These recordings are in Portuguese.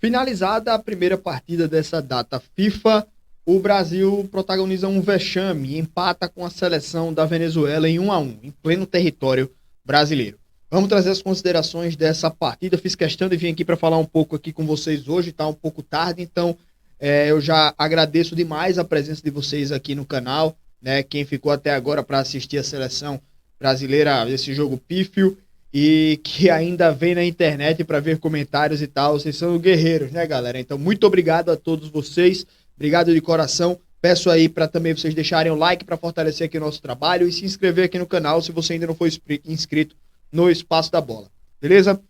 Finalizada a primeira partida dessa data FIFA, o Brasil protagoniza um vexame e empata com a seleção da Venezuela em 1-1, em pleno território brasileiro. Vamos trazer as considerações dessa partida. Fiz questão de vir aqui para falar um pouco aqui com vocês hoje, está um pouco tarde, então eu já agradeço demais a presença de vocês aqui no canal, né? Quem ficou até agora para assistir a seleção brasileira, esse jogo pífio, e que ainda vem na internet para ver comentários e tal. Vocês são guerreiros, né, galera? Então, muito obrigado a todos vocês. Obrigado de coração. Peço aí para também vocês deixarem o like para fortalecer aqui o nosso trabalho e se inscrever aqui no canal se você ainda não foi inscrito no Espaço da Bola. Beleza?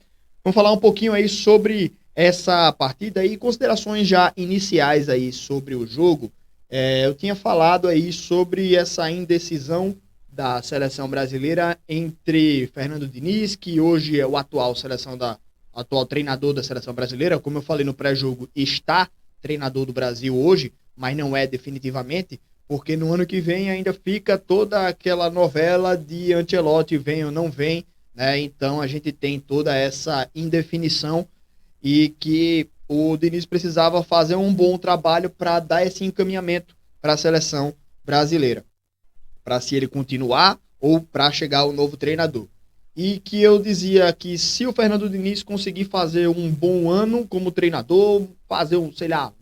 Vamos falar um pouquinho aí sobre essa partida e considerações já iniciais aí sobre o jogo. Eu tinha falado aí sobre essa indecisão da seleção brasileira entre Fernando Diniz, que hoje é o atual treinador da seleção brasileira, como eu falei no pré-jogo, está treinador do Brasil hoje, mas não é definitivamente, porque no ano que vem ainda fica toda aquela novela de Ancelotti vem ou não vem, né? Então a gente tem toda essa indefinição e que o Diniz precisava fazer um bom trabalho para dar esse encaminhamento para a seleção brasileira, para se ele continuar ou para chegar o novo treinador. E que eu dizia que se o Fernando Diniz conseguir fazer um bom ano como treinador, fazer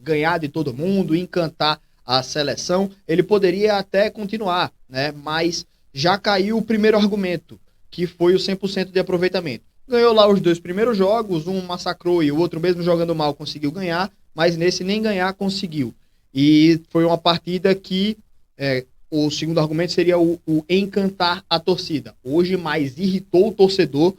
ganhar de todo mundo, encantar a seleção, ele poderia até continuar, né? Mas já caiu o primeiro argumento, que foi o 100% de aproveitamento. Ganhou lá os 2 primeiros jogos, um massacrou e o outro, mesmo jogando mal, conseguiu ganhar, mas nesse nem ganhar conseguiu. E foi uma partida que o segundo argumento seria o encantar a torcida. Hoje mais irritou o torcedor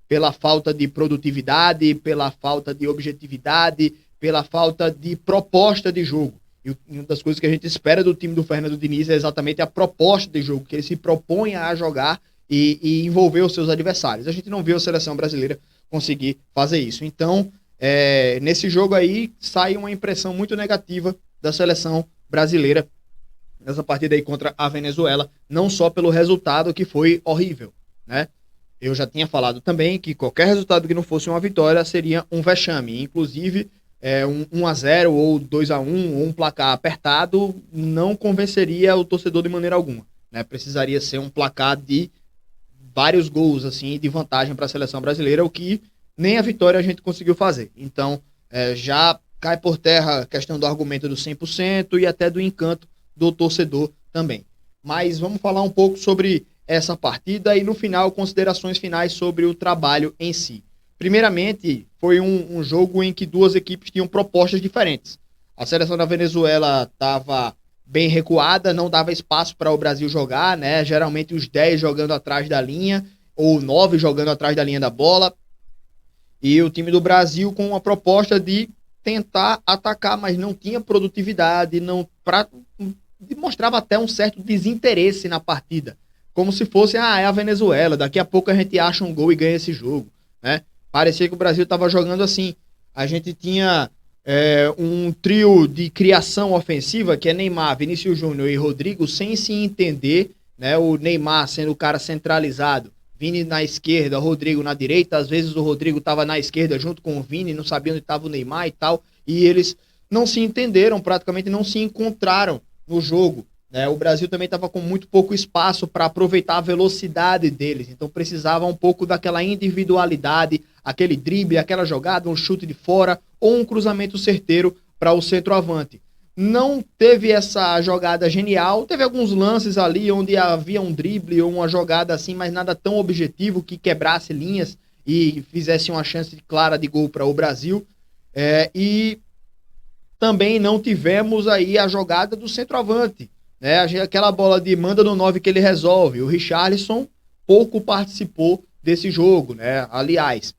pela falta de produtividade, pela falta de objetividade, pela falta de proposta de jogo. E uma das coisas que a gente espera do time do Fernando Diniz é exatamente a proposta de jogo, que ele se propõe a jogar e envolver os seus adversários. A gente não viu a seleção brasileira conseguir fazer isso. Então, nesse jogo aí, sai uma impressão muito negativa da seleção brasileira nessa partida aí contra a Venezuela, não só pelo resultado que foi horrível, né? Eu já tinha falado também que qualquer resultado que não fosse uma vitória seria um vexame, inclusive um 1-0 ou 2-1 ou um placar apertado não convenceria o torcedor de maneira alguma, né? Precisaria ser um placar de vários gols assim de vantagem para a seleção brasileira, o que nem a vitória a gente conseguiu fazer. Então, já cai por terra a questão do argumento do 100% e até do encanto do torcedor também. Mas vamos falar um pouco sobre essa partida e no final, considerações finais sobre o trabalho em si. Primeiramente, foi um jogo em que duas equipes tinham propostas diferentes. A seleção da Venezuela estava bem recuada, não dava espaço para o Brasil jogar, né? Geralmente os 10 jogando atrás da linha, ou 9 jogando atrás da linha da bola. E o time do Brasil com uma proposta de tentar atacar, mas não tinha produtividade, demonstrava até um certo desinteresse na partida. Como se fosse, é a Venezuela, daqui a pouco a gente acha um gol e ganha esse jogo, né? Parecia que o Brasil estava jogando assim. A gente tinha um trio de criação ofensiva, que é Neymar, Vinícius Júnior e Rodrigo, sem se entender, né? O Neymar sendo o cara centralizado, Vini na esquerda, Rodrigo na direita. Às vezes o Rodrigo estava na esquerda junto com o Vini, não sabia onde estava o Neymar e tal, e eles não se entenderam, praticamente não se encontraram no jogo, né? O Brasil também estava com muito pouco espaço para aproveitar a velocidade deles, então precisava um pouco daquela individualidade, aquele drible, aquela jogada, um chute de fora ou um cruzamento certeiro para o centroavante. Não teve essa jogada genial, teve alguns lances ali onde havia um drible ou uma jogada assim, mas nada tão objetivo que quebrasse linhas e fizesse uma chance clara de gol para o Brasil. E também não tivemos aí a jogada do centroavante, né? Aquela bola de manda no 9 que ele resolve. O Richarlison pouco participou desse jogo, né? Aliás,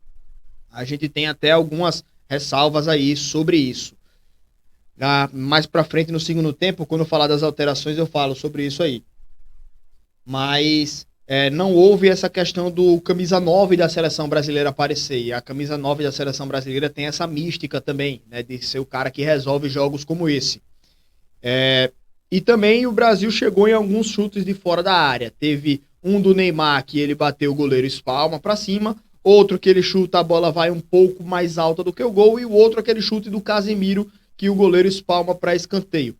a gente tem até algumas ressalvas aí sobre isso. Mais pra frente no segundo tempo, quando eu falar das alterações, eu falo sobre isso aí. Mas não houve essa questão do camisa 9 da seleção brasileira aparecer. E a camisa 9 da seleção brasileira tem essa mística também, né, de ser o cara que resolve jogos como esse. E também o Brasil chegou em alguns chutes de fora da área. Teve um do Neymar que ele bateu o goleiro espalma para cima, outro que ele chuta, a bola vai um pouco mais alta do que o gol, e o outro aquele chute do Casemiro, que o goleiro espalma para escanteio.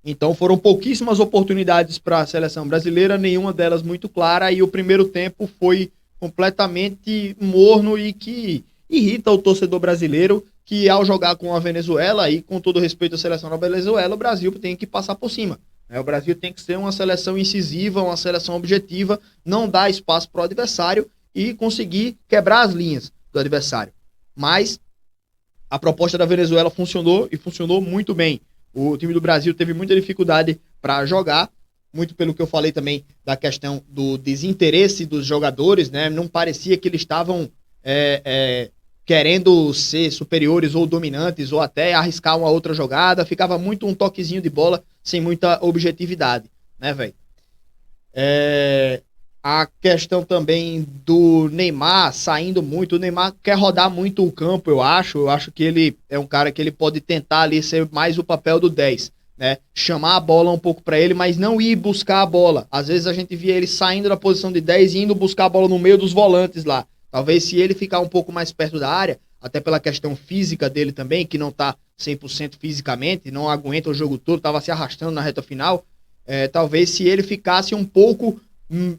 Então foram pouquíssimas oportunidades para a seleção brasileira, nenhuma delas muito clara, e o primeiro tempo foi completamente morno e que irrita o torcedor brasileiro, que ao jogar com a Venezuela, e com todo respeito à seleção da Venezuela, o Brasil tem que passar por cima. O Brasil tem que ser uma seleção incisiva, uma seleção objetiva, não dar espaço para o adversário e conseguir quebrar as linhas do adversário. Mas a proposta da Venezuela funcionou e funcionou muito bem. O time do Brasil teve muita dificuldade para jogar, muito pelo que eu falei também da questão do desinteresse dos jogadores, né? Não parecia que eles estavam querendo ser superiores ou dominantes, ou até arriscar uma outra jogada, ficava muito um toquezinho de bola, sem muita objetividade, né, velho? A questão também do Neymar saindo muito, o Neymar quer rodar muito o campo, eu acho que ele é um cara que ele pode tentar ali ser mais o papel do 10, né? Chamar a bola um pouco para ele, mas não ir buscar a bola. Às vezes a gente via ele saindo da posição de 10 e indo buscar a bola no meio dos volantes lá. Talvez se ele ficar um pouco mais perto da área, até pela questão física dele também, que não tá 100% fisicamente, não aguenta o jogo todo, tava se arrastando na reta final, talvez se ele ficasse um pouco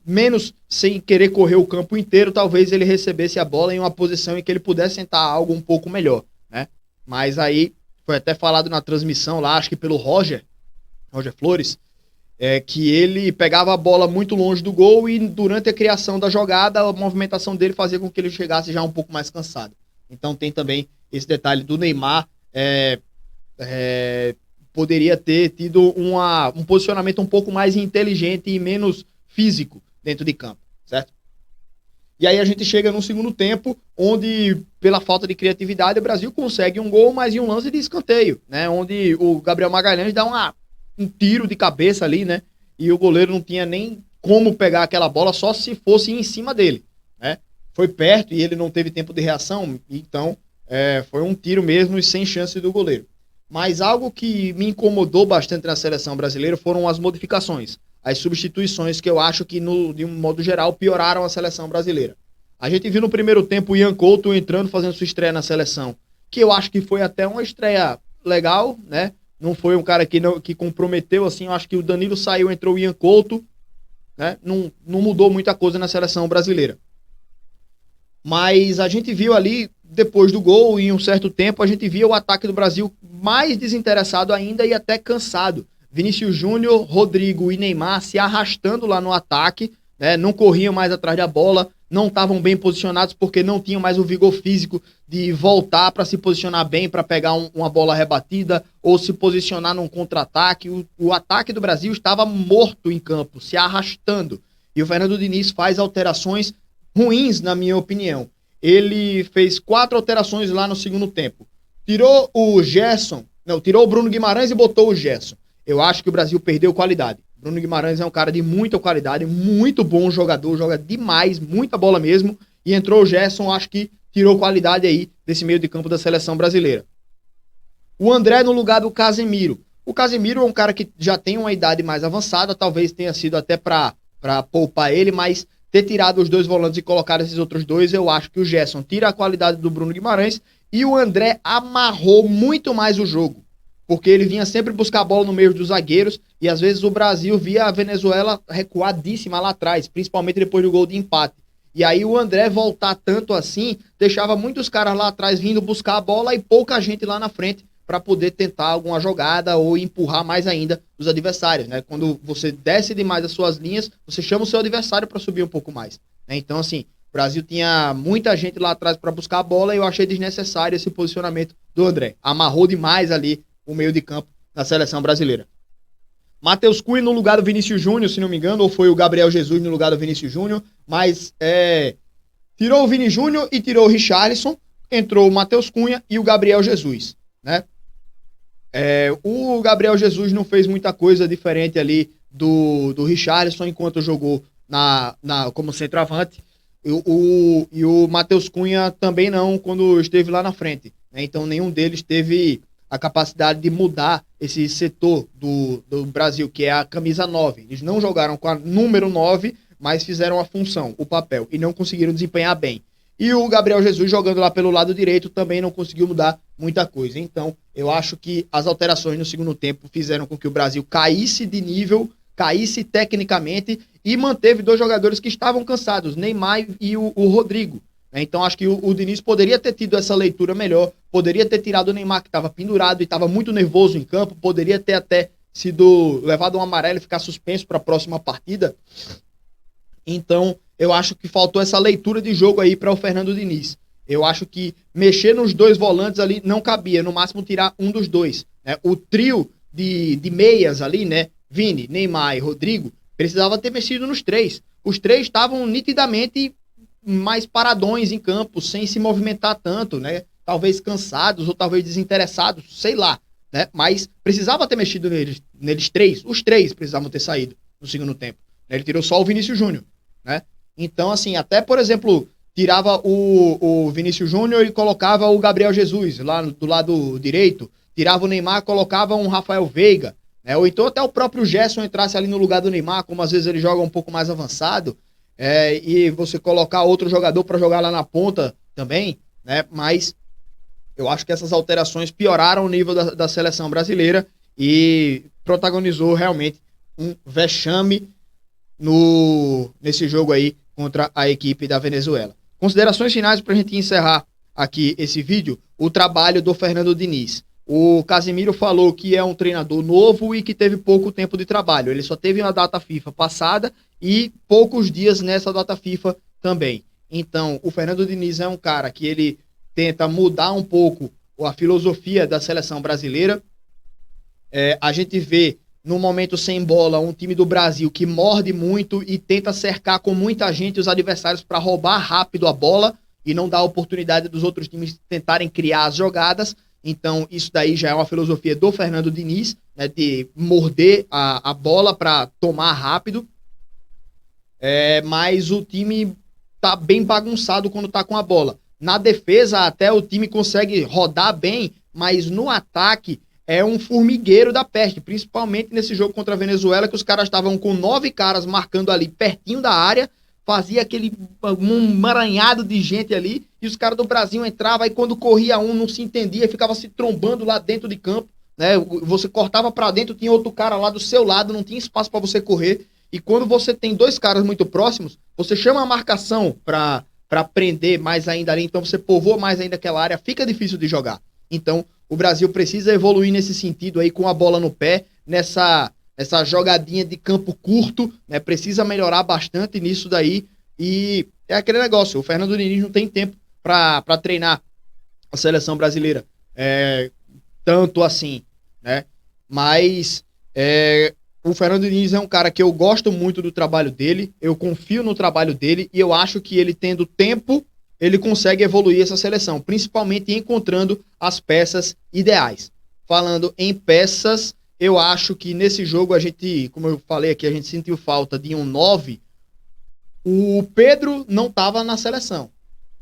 menos sem querer correr o campo inteiro, talvez ele recebesse a bola em uma posição em que ele pudesse tentar algo um pouco melhor, né? Mas aí, foi até falado na transmissão lá, acho que pelo Roger Flores, que ele pegava a bola muito longe do gol e durante a criação da jogada, a movimentação dele fazia com que ele chegasse já um pouco mais cansado. Então tem também esse detalhe do Neymar, poderia ter tido um posicionamento um pouco mais inteligente e menos físico dentro de campo, certo? E aí a gente chega no segundo tempo, onde, pela falta de criatividade, o Brasil consegue um gol, mas em um lance de escanteio, né? Onde o Gabriel Magalhães dá um tiro de cabeça ali, né? E o goleiro não tinha nem como pegar aquela bola, só se fosse em cima dele, né? Foi perto e ele não teve tempo de reação, então foi um tiro mesmo e sem chance do goleiro. Mas algo que me incomodou bastante na seleção brasileira foram as modificações, as substituições que eu acho que, de um modo geral, pioraram a seleção brasileira. A gente viu no primeiro tempo o Ian Couto entrando, fazendo sua estreia na seleção, que eu acho que foi até uma estreia legal, né? Não foi um cara que comprometeu, assim, eu acho que o Danilo saiu, entrou o Ian Couto, né? Não mudou muita coisa na seleção brasileira. Mas a gente viu ali, depois do gol, em um certo tempo, a gente via o ataque do Brasil mais desinteressado ainda e até cansado. Vinícius Júnior, Rodrigo e Neymar se arrastando lá no ataque, né? Não corriam mais atrás da bola, não estavam bem posicionados porque não tinham mais o vigor físico de voltar para se posicionar bem, para pegar uma bola rebatida ou se posicionar num contra-ataque. O ataque do Brasil estava morto em campo, se arrastando. E o Fernando Diniz faz alterações ruins, na minha opinião. Ele fez 4 alterações lá no segundo tempo. Tirou o Bruno Guimarães e botou o Gerson. Eu acho que o Brasil perdeu qualidade. Bruno Guimarães é um cara de muita qualidade, muito bom jogador, joga demais, muita bola mesmo. E entrou o Gerson, acho que tirou qualidade aí desse meio de campo da seleção brasileira. O André no lugar do Casemiro. O Casemiro é um cara que já tem uma idade mais avançada, talvez tenha sido até para poupar ele, mas ter tirado os 2 volantes e colocado esses outros 2, eu acho que o Gerson tira a qualidade do Bruno Guimarães e o André amarrou muito mais o jogo. Porque ele vinha sempre buscar a bola no meio dos zagueiros e às vezes o Brasil via a Venezuela recuadíssima lá atrás, principalmente depois do gol de empate. E aí o André voltar tanto assim, deixava muitos caras lá atrás vindo buscar a bola e pouca gente lá na frente para poder tentar alguma jogada ou empurrar mais ainda os adversários, né? Quando você desce demais as suas linhas, você chama o seu adversário para subir um pouco mais, né? Então, assim, o Brasil tinha muita gente lá atrás para buscar a bola e eu achei desnecessário esse posicionamento do André. Amarrou demais ali o meio de campo da seleção brasileira. Matheus Cunha no lugar do Vinícius Júnior, se não me engano, ou foi o Gabriel Jesus no lugar do Vinícius Júnior, mas tirou o Vini Júnior e tirou o Richarlison, entrou o Matheus Cunha e o Gabriel Jesus, né? O Gabriel Jesus não fez muita coisa diferente ali do Richarlison enquanto jogou como centroavante, e o Matheus Cunha também não quando esteve lá na frente, né? Então nenhum deles teve a capacidade de mudar esse setor do Brasil, que é a camisa 9. Eles não jogaram com a número 9, mas fizeram a função, o papel, e não conseguiram desempenhar bem. E o Gabriel Jesus jogando lá pelo lado direito também não conseguiu mudar muita coisa. Então, eu acho que as alterações no segundo tempo fizeram com que o Brasil caísse de nível, caísse tecnicamente e manteve dois jogadores que estavam cansados, Neymar e o Rodrigo. Então, acho que o Diniz poderia ter tido essa leitura melhor, poderia ter tirado o Neymar, que estava pendurado e estava muito nervoso em campo, poderia ter até sido levado um amarelo e ficar suspenso para a próxima partida. Então, eu acho que faltou essa leitura de jogo aí para o Fernando Diniz. Eu acho que mexer nos dois volantes ali não cabia, no máximo tirar um dos dois. Né? O trio de meias ali, né? Vini, Neymar e Rodrigo, precisava ter mexido nos três. Os três estavam nitidamente mais paradões em campo, sem se movimentar tanto, né? Talvez cansados ou talvez desinteressados, sei lá. Né? Mas precisava ter mexido neles três. Os três precisavam ter saído no segundo tempo. Ele tirou só o Vinícius Júnior, né? Então, assim, até, por exemplo, tirava o Vinícius Júnior e colocava o Gabriel Jesus lá do lado direito, tirava o Neymar, colocava um Rafael Veiga, né? Ou então até o próprio Gerson entrasse ali no lugar do Neymar, como às vezes ele joga um pouco mais avançado, e você colocar outro jogador para jogar lá na ponta também, né? Mas eu acho que essas alterações pioraram o nível da seleção brasileira e protagonizou realmente um vexame nesse jogo aí contra a equipe da Venezuela. Considerações finais para a gente encerrar aqui esse vídeo, o trabalho do Fernando Diniz. O Casemiro falou que é um treinador novo e que teve pouco tempo de trabalho. Ele só teve uma data FIFA passada e poucos dias nessa data FIFA também. Então, o Fernando Diniz é um cara que ele tenta mudar um pouco a filosofia da seleção brasileira. A gente vê no momento sem bola, um time do Brasil que morde muito e tenta cercar com muita gente os adversários para roubar rápido a bola e não dar a oportunidade dos outros times tentarem criar as jogadas. Então, isso daí já é uma filosofia do Fernando Diniz, né, de morder a bola para tomar rápido. Mas o time tá bem bagunçado quando tá com a bola. Na defesa, até o time consegue rodar bem, mas no ataque é um formigueiro da peste, principalmente nesse jogo contra a Venezuela, que os caras estavam com 9 caras marcando ali pertinho da área, fazia aquele emaranhado de gente ali, e os caras do Brasil entravam, e quando corria um não se entendia, ficava se trombando lá dentro de campo, né? Você cortava pra dentro, tinha outro cara lá do seu lado, não tinha espaço pra você correr, e quando você tem dois caras muito próximos, você chama a marcação pra prender mais ainda ali, então você povoa mais ainda aquela área, fica difícil de jogar. Então, o Brasil precisa evoluir nesse sentido aí, com a bola no pé, nessa jogadinha de campo curto, né? Precisa melhorar bastante nisso daí. E é aquele negócio, o Fernando Diniz não tem tempo para treinar a seleção brasileira. Tanto assim, né? Mas o Fernando Diniz é um cara que eu gosto muito do trabalho dele, eu confio no trabalho dele e eu acho que ele tendo tempo, ele consegue evoluir essa seleção, principalmente encontrando as peças ideais. Falando em peças, eu acho que nesse jogo a gente, como eu falei aqui, a gente sentiu falta de um 9. O Pedro não estava na seleção,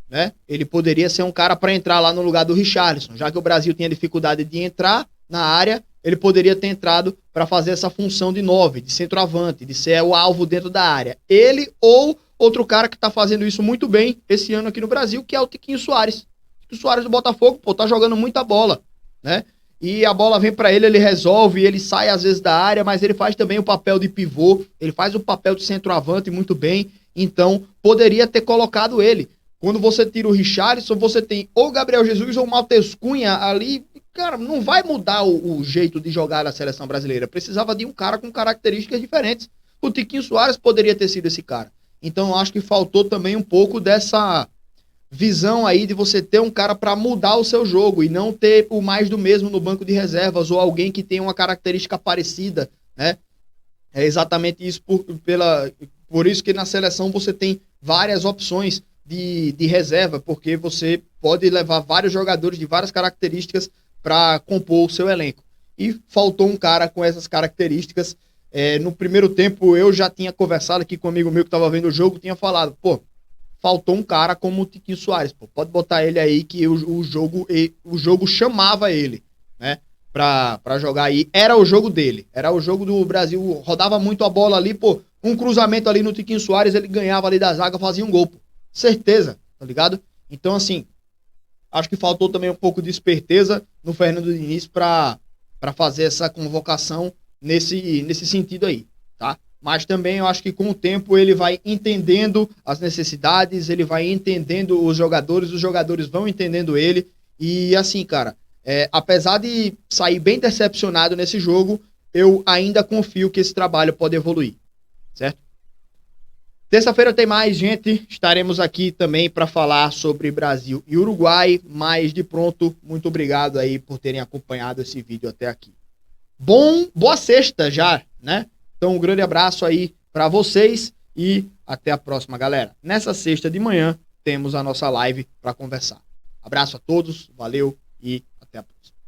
né? Ele poderia ser um cara para entrar lá no lugar do Richarlison, já que o Brasil tinha dificuldade de entrar na área, ele poderia ter entrado para fazer essa função de 9, de centroavante, de ser o alvo dentro da área. Ele ou outro cara que tá fazendo isso muito bem esse ano aqui no Brasil, que é o Tiquinho Soares. O Soares do Botafogo, tá jogando muita bola, né? E a bola vem para ele, ele resolve, ele sai às vezes da área, mas ele faz também o papel de pivô, ele faz o papel de centroavante muito bem, então poderia ter colocado ele. Quando você tira o Richarlison, você tem ou Gabriel Jesus ou o Matheus Cunha ali, cara, não vai mudar o jeito de jogar da seleção brasileira, precisava de um cara com características diferentes. O Tiquinho Soares poderia ter sido esse cara. Então, eu acho que faltou também um pouco dessa visão aí de você ter um cara para mudar o seu jogo e não ter o mais do mesmo no banco de reservas ou alguém que tenha uma característica parecida, né? É exatamente isso, por isso que na seleção você tem várias opções de reserva, porque você pode levar vários jogadores de várias características para compor o seu elenco. E faltou um cara com essas características. No primeiro tempo eu já tinha conversado aqui com um amigo meu que estava vendo o jogo, tinha falado, faltou um cara como o Tiquinho Soares, pode botar ele aí que o jogo chamava ele, né, pra jogar aí, era o jogo dele, era o jogo do Brasil, rodava muito a bola ali, Um cruzamento ali no Tiquinho Soares, ele ganhava ali da zaga, fazia um gol, pô. Certeza, tá ligado? Então, assim, acho que faltou também um pouco de esperteza no Fernando Diniz para fazer essa convocação nesse sentido aí, tá? Mas também eu acho que com o tempo ele vai entendendo as necessidades, ele vai entendendo os jogadores vão entendendo ele. E assim, cara, apesar de sair bem decepcionado nesse jogo, eu ainda confio que esse trabalho pode evoluir, certo? Terça-feira tem mais, gente. Estaremos aqui também para falar sobre Brasil e Uruguai. Mas de pronto, muito obrigado aí por terem acompanhado esse vídeo até aqui. Boa sexta já, né? Então um grande abraço aí para vocês e até a próxima, galera. Nessa sexta de manhã temos a nossa live para conversar. Abraço a todos, valeu e até a próxima.